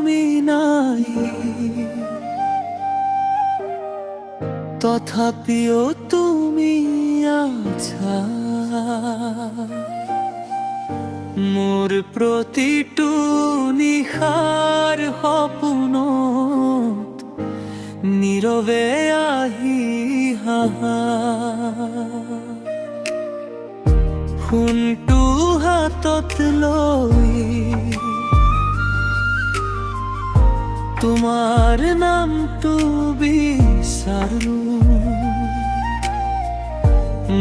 তুমি নাই, তথাপিও তুমি আছা মোর প্ৰতিটো নিশাৰ সপোনত নীৰৱে আহি হাহা। ফোনটো হাতত লৈ তোমাৰ নামটো বিচাৰো,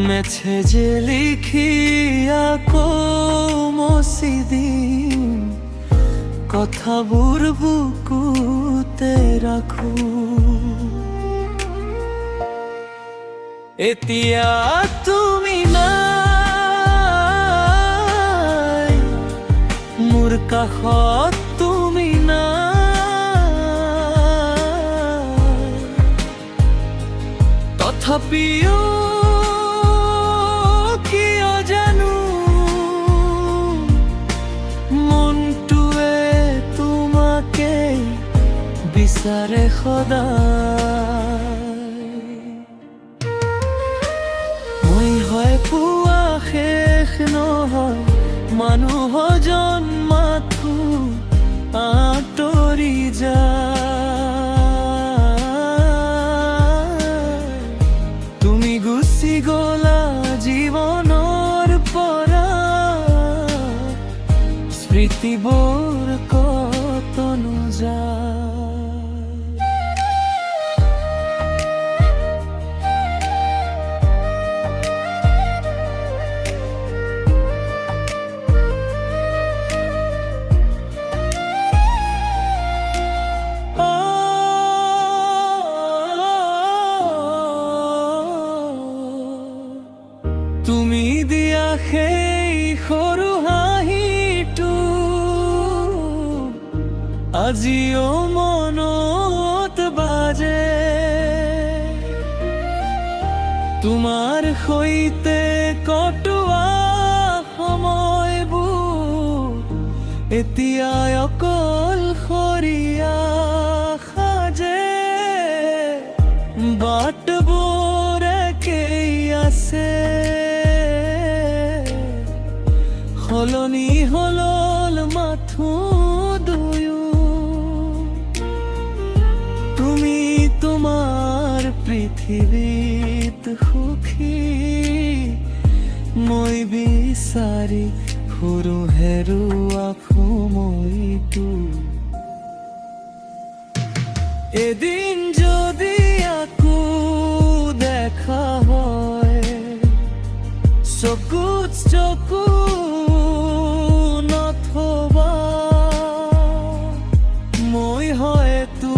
মেছেজে লিখি আকৌ মচি দিম, কথাবোৰ বুকুতে ৰাখো। এতিয়া তুমি নাই, মোৰ কাষত তুমি নাই, তথাপিও কিয় জানো মনটোৱে তোমাকে বিচাৰে সদায়। মই হয় পোৱা শেষ নহয় মানুহজন মাথো আঁতৰি যায়। তুমি গুচি গলা জীৱনৰ পৰা, স্মৃতিবোৰ কতনো যায়। তুমি দিয়া সেই সৰু হাঁহিটো আজিও মনত বাজে, তোমাৰ সৈতে কটোৱা সময়বোৰ এতিয়া অকলশৰীয়া সাজে। বাটবোৰ একেই আছে, সলনি হল মাথো দুয়ো। তুমি তোমাৰ পৃথিৱীত সুখী, মই বিচাৰি ফুৰো হেৰুৱা সময়টো। এদিন যদি আকৌ দেখা হয়, চকুত চকু নথবা, মই হয়তো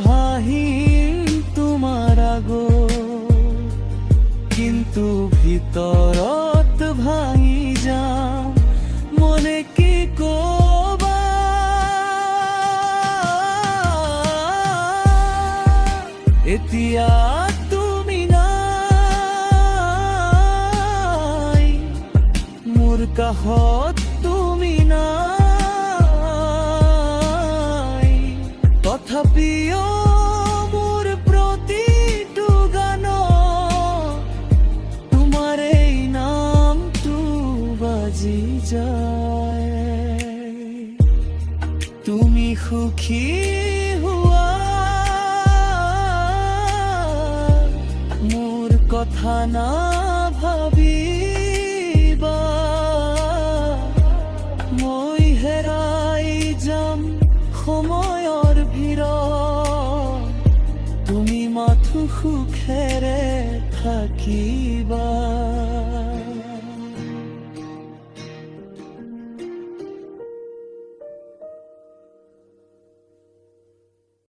হাঁহিম তোমাৰ আগত, কিন্তু ভিতৰত ভাঙি যাম মনে কি কবা। এতিয়া তুমি নাই, মোৰ কাষত তুমি নাই, তথাপিও মোৰ প্ৰতিটো গানত তোমাৰ এই নামটো বাজি যায়। তুমি সুখী হোৱা, মোৰ কথা না ভাবিবা, মই হেৰাই যাম সময়ৰ ভিৰত, তুমি মাথো সুখেৰে থাকিবা।